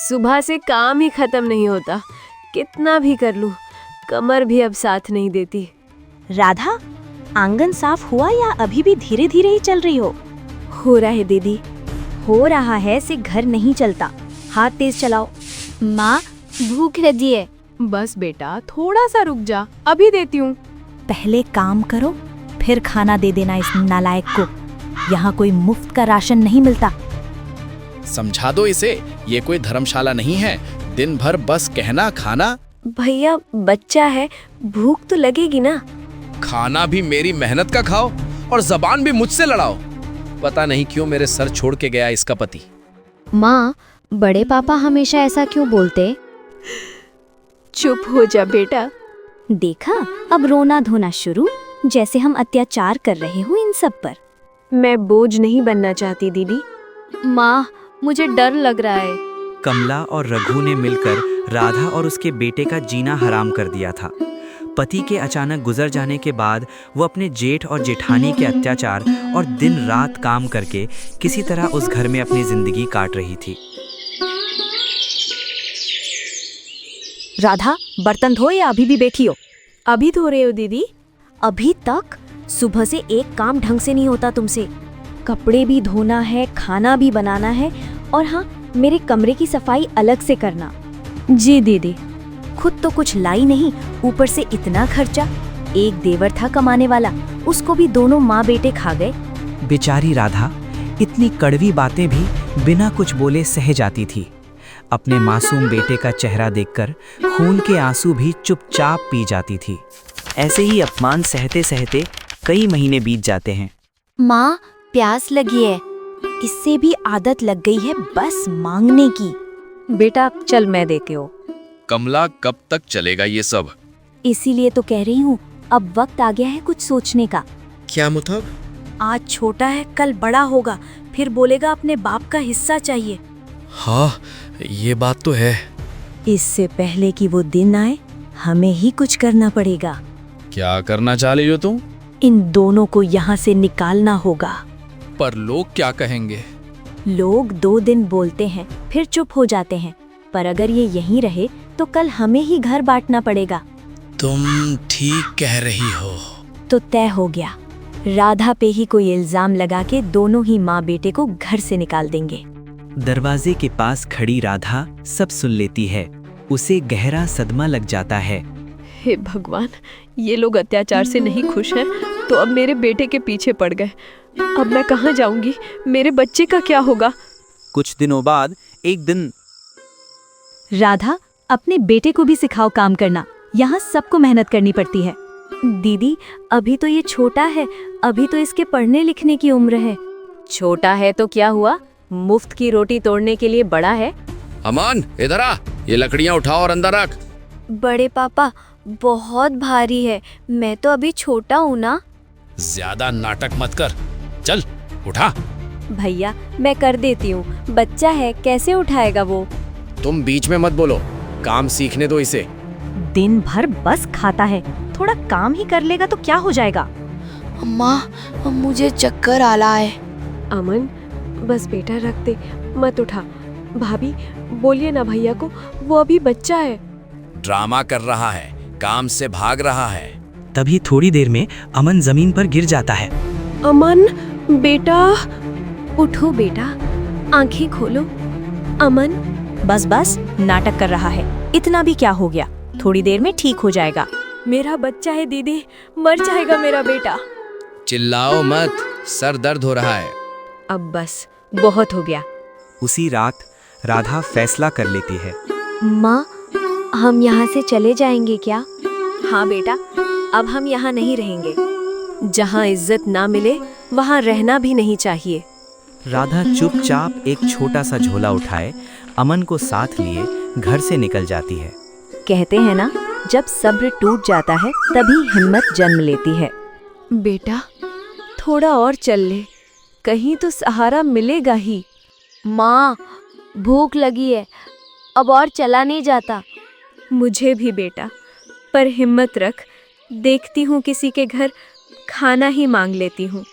सुबह से काम ही खत्म नहीं होता, कितना भी कर लूं, कमर भी अब साथ नहीं देती। राधा, आंगन साफ हुआ या अभी भी धीरे धीरे ही चल रही हो? हो रहा है दीदी। हो रहा है से घर नहीं चलता, हाथ तेज चलाओ। माँ, भूख लगी है। बस बेटा, थोड़ा सा रुक जा, अभी देती हूँ। पहले काम करो, फिर खाना दे देना इस नालायक को। यहाँ कोई मुफ्त का राशन नहीं मिलता। समझा दो इसे, ये कोई धर्मशाला नहीं है, दिन भर बस कहना खाना। भैया बच्चा है, भूख तो लगेगी ना। खाना भी मेरी मेहनत का खाओ और जबान भी मुझसे लड़ाओ। पता नहीं क्यों मेरे सर छोड़ के गया इसका पति। माँ, बड़े पापा हमेशा ऐसा क्यों बोलते? चुप हो जा बेटा। देखा, अब रोना धोना शुरू, जैसे हम अत्याचार कर रहे हो इन सब पर। मैं बोझ नहीं बनना चाहती दीदी। माँ, मुझे डर लग रहा है। कमला और रघु ने मिलकर राधा और उसके बेटे का जीना हराम कर दिया था। पति के अचानक गुजर जाने के बाद वो अपने जेठ और जेठानी के अत्याचार और दिन रात काम करके किसी तरह उस घर में अपनी जिंदगी काट रही थी। राधा, बर्तन धो या अभी भी बैठी हो? अभी धो रहे हो दीदी? अभी तक? सुबह से एक काम ढंग से नहीं होता तुमसे। कपड़े भी धोना है, खाना भी बनाना है, और हाँ, मेरे कमरे की सफाई अलग से करना। जी दीदी। खुद तो कुछ लाई नहीं, ऊपर से इतना खर्चा। एक देवर था कमाने वाला, उसको भी दोनों माँ बेटे खा गए। बेचारी राधा इतनी कड़वी बातें भी बिना कुछ बोले सह जाती थी। अपने मासूम बेटे का चेहरा देखकर खून के आंसू भी चुपचाप पी जाती थी। ऐसे ही अपमान सहते सहते कई महीने बीत जाते हैं। माँ, प्यास लगी है। इससे भी आदत लग गई है बस मांगने की। बेटा चल, मैं देती हूँ। कमला, कब तक चलेगा ये सब? इसीलिए तो कह रही हूँ, अब वक्त आ गया है कुछ सोचने का। क्या मतलब? आज छोटा है, कल बड़ा होगा, फिर बोलेगा अपने बाप का हिस्सा चाहिए। हाँ, ये बात तो है। इससे पहले कि वो दिन आए, हमें ही कुछ करना पड़ेगा। क्या करना चाह रही हो तुम? इन दोनों को यहाँ से निकालना होगा। पर लोग क्या कहेंगे? लोग 2 दिन बोलते हैं, फिर चुप हो जाते हैं, पर अगर ये यहीं रहे तो कल हमें ही घर बांटना पड़ेगा। तुम ठीक कह रही हो। तो तय हो गया, राधा पे ही कोई इल्जाम लगा के दोनों ही माँ बेटे को घर से निकाल देंगे। दरवाजे के पास खड़ी राधा सब सुन लेती है। उसे गहरा सदमा लग जाता है। हे भगवान, ये लोग अत्याचार से नहीं खुश हैं, तो अब मेरे बेटे के पीछे पड़ गए। अब मैं कहाँ जाऊंगी? मेरे बच्चे का क्या होगा? कुछ दिनों बाद एक दिन, राधा, अपने बेटे को भी सिखाओ काम करना, यहाँ सबको मेहनत करनी पड़ती है। दीदी, अभी तो ये छोटा है, अभी तो इसके पढ़ने लिखने की उम्र है। छोटा है तो क्या हुआ, मुफ्त की रोटी तोड़ने के लिए बड़ा है। अमान, इधर आ, ये लकड़ियाँ उठाओ और अंदर रख। बड़े पापा, बहुत भारी है, मैं तो अभी छोटा हूँ ना। ज्यादा नाटक मत कर, चल उठा। भैया मैं कर देती हूँ, बच्चा है कैसे उठाएगा वो। तुम बीच में मत बोलो, काम सीखने दो इसे। दिन भर बस खाता है, थोड़ा काम ही कर लेगा तो क्या हो जाएगा। माँ, मुझे चक्कर आ रहा है। अमन, बस बेटा रख दे, मत उठा। भाभी बोलिए ना भैया को, वो अभी बच्चा है। ड्रामा कर रहा है, काम से भाग रहा है। तभी थोड़ी देर में अमन जमीन पर गिर जाता है। अमन बेटा, उठो बेटा, आंखें खोलो। अमन। बस बस, नाटक कर रहा है, इतना भी क्या हो गया, थोड़ी देर में ठीक हो जाएगा। मेरा बच्चा है दीदी, मर जाएगा मेरा बेटा। चिल्लाओ मत, सर दर्द हो रहा है। अब बस बहुत हो गया। उसी रात राधा फैसला कर लेती है। माँ, हम यहाँ से चले जाएंगे क्या? हाँ बेटा, अब हम यहाँ नहीं रहेंगे। जहाँ इज्जत ना मिले वहाँ रहना भी नहीं चाहिए। राधा चुपचाप एक छोटा सा झोला उठाए अमन को साथ लिए घर से निकल जाती है। कहते हैं ना, जब सब्र टूट जाता है तभी हिम्मत जन्म लेती है। बेटा थोड़ा और चल ले, कहीं तो सहारा मिलेगा ही। माँ, भूख लगी है, अब और चला नहीं जाता। मुझे भी बेटा, पर हिम्मत रख, देखती हूँ किसी के घर खाना ही मांग लेती हूँ।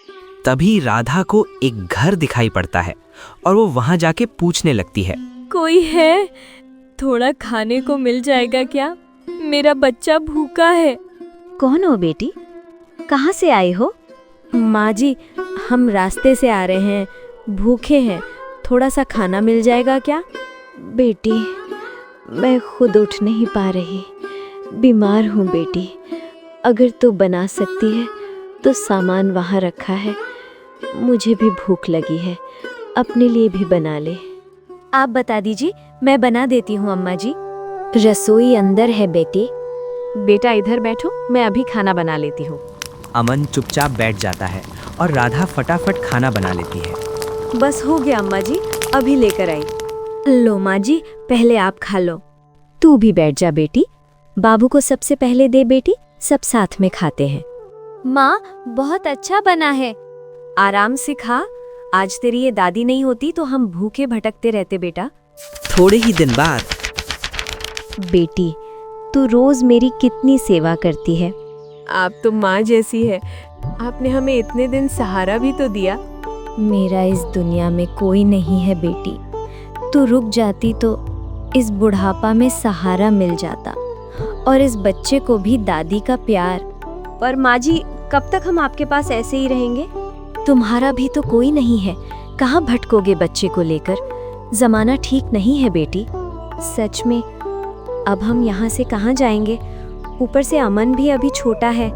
तभी राधा को एक घर दिखाई पड़ता है और वो वहां जाके पूछने लगती है। कोई है? थोड़ा खाने को मिल जाएगा क्या? मेरा बच्चा भूखा है। कौन हो बेटी? कहाँ से आए हो? माँ जी, हम रास्ते से आ रहे हैं, भूखे हैं, थोड़ा सा खाना मिल जाएगा क्या? बेटी, मैं खुद उठ नहीं पा रही, बीमार हूँ बेटी। अगर तू बना सकती है तो सामान वहाँ रखा है, मुझे भी भूख लगी है, अपने लिए भी बना ले। आप बता दीजिए, मैं बना देती हूँ अम्मा जी। रसोई अंदर है बेटी। बेटा इधर बैठो, मैं अभी खाना बना लेती हूँ। अमन चुपचाप बैठ जाता है और राधा फटाफट खाना बना लेती है। बस हो गया अम्मा जी, अभी लेकर आई। लो माँ जी, पहले आप खा लो। तू भी बैठ जा बेटी, बाबू को सबसे पहले दे बेटी, सब साथ में खाते हैं। माँ, बहुत अच्छा बना है। आराम से खा, आज तेरी ये दादी नहीं होती तो हम भूखे भटकते रहते बेटा। थोड़े ही दिन बाद बेटी, तू रोज मेरी कितनी सेवा करती है। आप तो माँ जैसी है, आपने हमें इतने दिन सहारा भी तो दिया। मेरा इस दुनिया में कोई नहीं है बेटी, तू रुक जाती तो इस बुढ़ापा में सहारा मिल जाता, और इस बच्चे को भी दादी का प्यार। पर माँ जी, कब तक हम आपके पास ऐसे ही रहेंगे? तुम्हारा भी तो कोई नहीं है, कहाँ भटकोगे बच्चे को लेकर? जमाना ठीक नहीं है बेटी। सच में, अब हम यहाँ से कहाँ जाएंगे? ऊपर से अमन भी अभी छोटा है।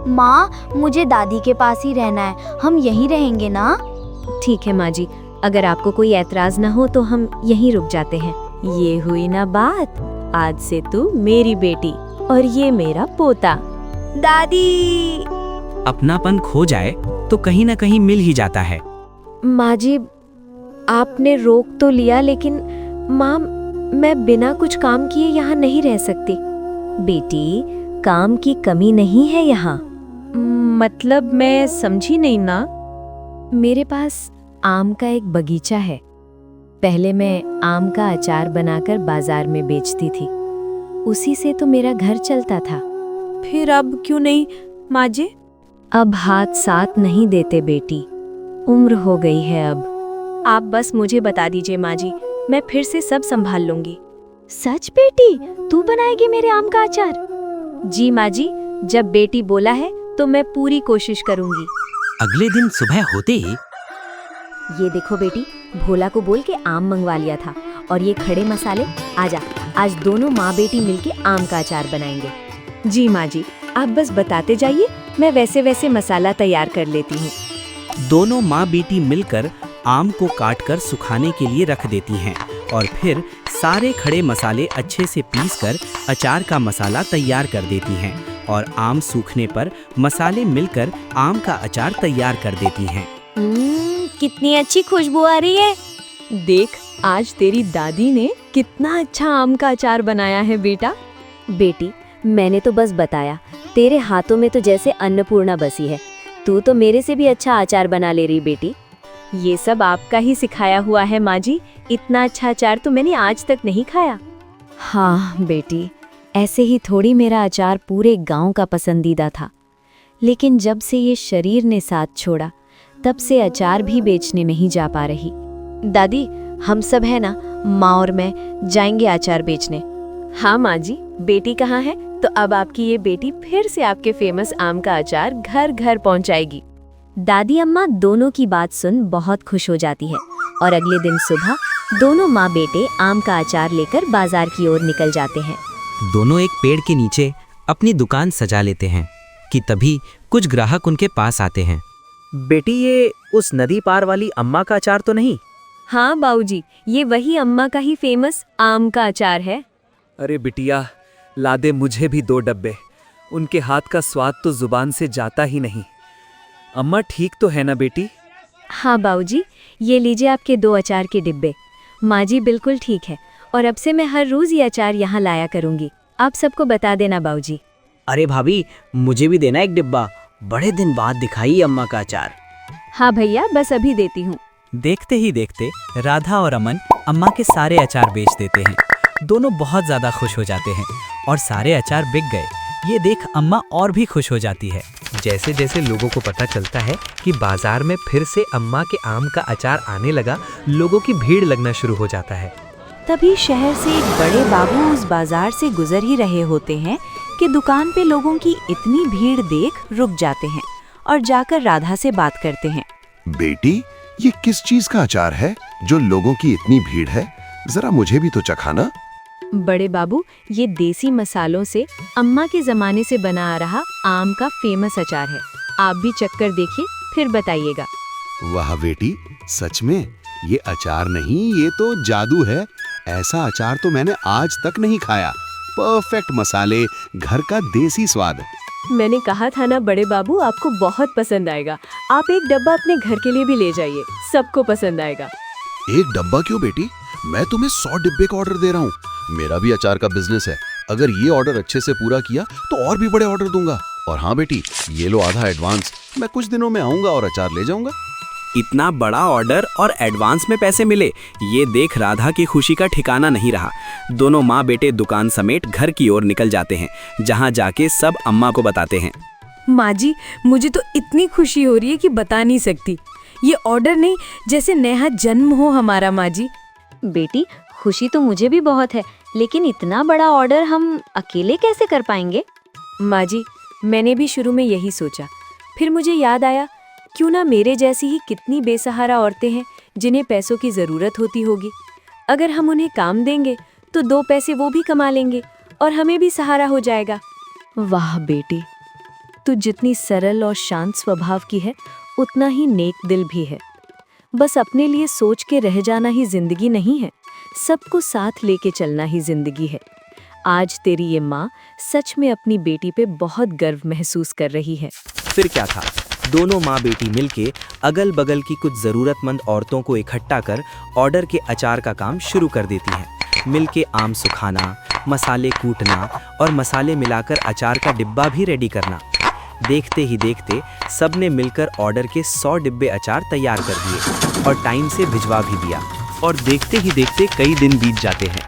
माँ, मुझे दादी के पास ही रहना है, हम यहीं रहेंगे ना? ठीक है माँ जी, अगर आपको कोई ऐतराज ना हो तो हम यहीं रुक जाते हैं। ये हुई ना बात, आज से तू मेरी बेटी और ये मेरा पोता। दादी! अपनापन खो जाए तो कहीं ना कहीं मिल ही जाता है। माँ जी, आपने रोक तो लिया, लेकिन माँ, मैं बिना कुछ काम किए यहाँ नहीं रह सकती। बेटी, काम की कमी नहीं है यहाँ। मतलब मैं समझी नहीं ना। मेरे पास आम का एक बगीचा है। पहले मैं आम का अचार बनाकर बाजार में बेचती थी, उसी से तो मेरा घर चलता था। फिर अब क्यों नहीं माँ जी? अब हाथ साथ नहीं देते बेटी, उम्र हो गई है अब। आप बस मुझे बता दीजिए माँ जी, मैं फिर से सब संभाल लूंगी। सच बेटी, तू बनाएगी मेरे आम का अचार? जी माँ जी, जब बेटी बोला है तो मैं पूरी कोशिश करूंगी। अगले दिन सुबह होते ही ये देखो बेटी, भोला को बोल के आम मंगवा लिया था, और ये खड़े मसाले। आजा, आज दोनों माँ बेटी मिलके आम का अचार बनाएंगे। जी माँ जी, आप बस बताते जाइए, मैं वैसे वैसे मसाला तैयार कर लेती हूँ। दोनों माँ बेटी मिलकर आम को काटकर सुखाने के लिए रख देती हैं और फिर सारे खड़े मसाले अच्छे से पीसकर अचार का मसाला तैयार कर देती हैं और आम सूखने पर मसाले मिलकर आम का अचार तैयार कर देती हैं। कितनी अच्छी खुशबू आ रही है। देख, आज तेरी दादी ने कितना अच्छा आम का अचार बनाया है बेटा। बेटी, मैंने तो बस बताया, तेरे हाथों में तो जैसे अन्नपूर्णा बसी है। तू तो मेरे से भी अच्छा अचार बना ले रही बेटी। ये सब आपका ही सिखाया हुआ है माँ जी, इतना अच्छा अचार तो मैंने आज तक नहीं खाया। हाँ बेटी, ऐसे ही थोड़ी मेरा अचार पूरे गांव का पसंदीदा था, लेकिन जब से ये शरीर ने साथ छोड़ा, तब से अचार भी बेचने नहीं जा पा रही। दादी, हम सब है ना, माँ और मैं जाएंगे अचार बेचने। हाँ माँ जी, बेटी कहाँ है? तो अब आपकी ये बेटी फिर से आपके फेमस आम का अचार घर घर पहुँचाएगी। दादी अम्मा दोनों की बात सुन बहुत खुश हो जाती है, और अगले दिन सुबह दोनों माँ बेटे आम का अचार लेकर बाजार की ओर निकल जाते हैं। दोनों एक पेड़ के नीचे अपनी दुकान सजा लेते हैं कि तभी कुछ ग्राहक उनके पास आते हैं। बेटी, ये उस नदी पार वाली अम्मा का अचार तो नहीं? हाँ बाऊजी, ये वही अम्मा का ही फेमस आम का अचार है। अरे बिटिया, ला दे मुझे भी 2 डब्बे। उनके हाथ का स्वाद तो जुबान से जाता ही नहीं। अम्मा ठीक तो है ना बेटी? हाँ बाऊजी, ये लीजिए आपके 2 अचार के डिब्बे। माँ जी बिल्कुल ठीक है, और अब से मैं हर रोज ये अचार यहाँ लाया करूँगी। आप सबको बता देना बाऊजी। अरे भाभी, मुझे भी देना एक डिब्बा, बड़े दिन बाद दिखाई अम्मा का अचार। हाँ भैया, बस अभी देती हूँ। देखते ही देखते राधा और अमन अम्मा के सारे अचार बेच देते हैं। दोनों बहुत ज़्यादा खुश हो जाते हैं और सारे अचार बिक गए। ये देख अम्मा और भी खुश हो जाती है। जैसे जैसे लोगों को पता चलता है कि बाजार में फिर से अम्मा के आम का अचार आने लगा, लोगों की भीड़ लगना शुरू हो जाता है। तभी शहर से एक बड़े बाबू उस बाजार से गुजर ही रहे होते हैं कि दुकान पे लोगों की इतनी भीड़ देख रुक जाते हैं और जाकर राधा से बात करते हैं। बेटी, ये किस चीज का अचार है जो लोगों की इतनी भीड़ है? जरा मुझे भी तो चखाना। बड़े बाबू, ये देसी मसालों से अम्मा के जमाने से बना आ रहा आम का फेमस अचार है। आप भी चक्कर देखिए, फिर बताइएगा। वाह बेटी, सच में ये अचार नहीं, ये तो जादू है। ऐसा अचार तो मैंने आज तक नहीं खाया। परफेक्ट मसाले, घर का देसी स्वाद। मैंने कहा था ना बड़े बाबू, आपको बहुत पसंद आएगा। आप एक डब्बा अपने घर के लिए भी ले जाइए, सबको पसंद आएगा। एक डब्बा क्यों बेटी? मैं तुम्हें 100 डिब्बे का ऑर्डर दे रहा हूँ। मेरा भी अचार का बिजनेस है। अगर ये ऑर्डर अच्छे से पूरा किया तो और भी बड़े ऑर्डर दूंगा। और हाँ बेटी, ये लो आधा एडवांस। मैं कुछ दिनों में आऊंगा और अचार ले जाऊंगा। इतना बड़ा ऑर्डर और एडवांस में पैसे मिले, ये देख राधा की खुशी का ठिकाना नहीं रहा। दोनों माँ बेटे दुकान समेत घर की ओर निकल जाते हैं, जहाँ जाके सब अम्मा को बताते हैं। माँ जी, मुझे तो इतनी खुशी हो रही है कि बता नहीं सकती। ये ऑर्डर नहीं, जैसे नया जन्म हो हमारा। माँ जी, बेटी, खुशी तो मुझे भी बहुत है, लेकिन इतना बड़ा ऑर्डर हम अकेले कैसे कर पाएंगे? माँ जी, मैंने भी शुरू में यही सोचा, फिर मुझे याद आया, क्यों ना मेरे जैसी ही कितनी बेसहारा औरतें हैं जिन्हें पैसों की ज़रूरत होती होगी। अगर हम उन्हें काम देंगे तो 2 पैसे वो भी कमा लेंगे और हमें भी सहारा हो जाएगा। वाह बेटी, तू जितनी सरल और शांत स्वभाव की है, उतना ही नेक दिल भी है। बस अपने लिए सोच के रह जाना ही जिंदगी नहीं है, सबको साथ लेके चलना ही जिंदगी है। आज तेरी ये माँ सच में अपनी बेटी पे बहुत गर्व महसूस कर रही है। फिर क्या था, दोनों माँ बेटी मिलके अगल बगल की कुछ ज़रूरतमंद औरतों को इकट्ठा कर ऑर्डर के अचार का काम शुरू कर देती हैं। मिलके आम सुखाना, मसाले कूटना और मसाले मिलाकर अचार का डिब्बा भी रेडी करना। देखते ही देखते सब ने मिलकर ऑर्डर के 100 डिब्बे अचार तैयार कर दिए और टाइम से भिजवा भी दिया। और देखते ही देखते कई दिन बीत जाते हैं।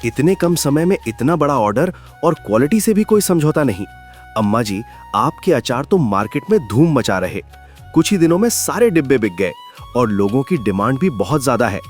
इतने कम समय में इतना बड़ा ऑर्डर और क्वालिटी से भी कोई समझौता नहीं। अम्मा जी, आपके अचार तो मार्केट में धूम मचा रहे। कुछ ही दिनों में सारे डिब्बे बिक गए और लोगों की डिमांड भी बहुत ज्यादा है।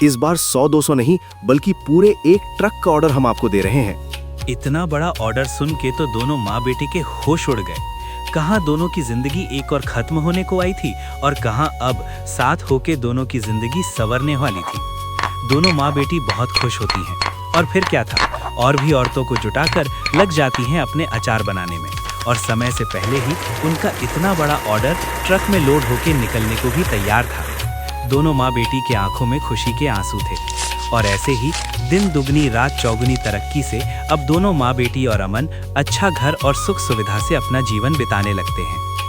इस बार 100-200 नहीं, बल्कि पूरे 1 ट्रक का ऑर्डर हम आपको दे रहे हैं। इतना बड़ा ऑर्डर सुन के तो दोनों माँ बेटी के होश उड़ गए। कहाँ दोनों की जिंदगी एक और खत्म होने को आई थी और कहाँ अब साथ होके दोनों की जिंदगी संवरने वाली थी। दोनों माँ बेटी बहुत खुश होती हैं और फिर क्या था, और भी औरतों को जुटाकर लग जाती हैं अपने अचार बनाने में। और समय से पहले ही उनका इतना बड़ा ऑर्डर ट्रक में लोड होके निकलने को भी तैयार था। दोनों माँ बेटी के आंखों में खुशी के आंसू थे। और ऐसे ही दिन दुगनी रात चौगुनी तरक्की से अब दोनों माँ बेटी और अमन अच्छा घर और सुख सुविधा से अपना जीवन बिताने लगते हैं।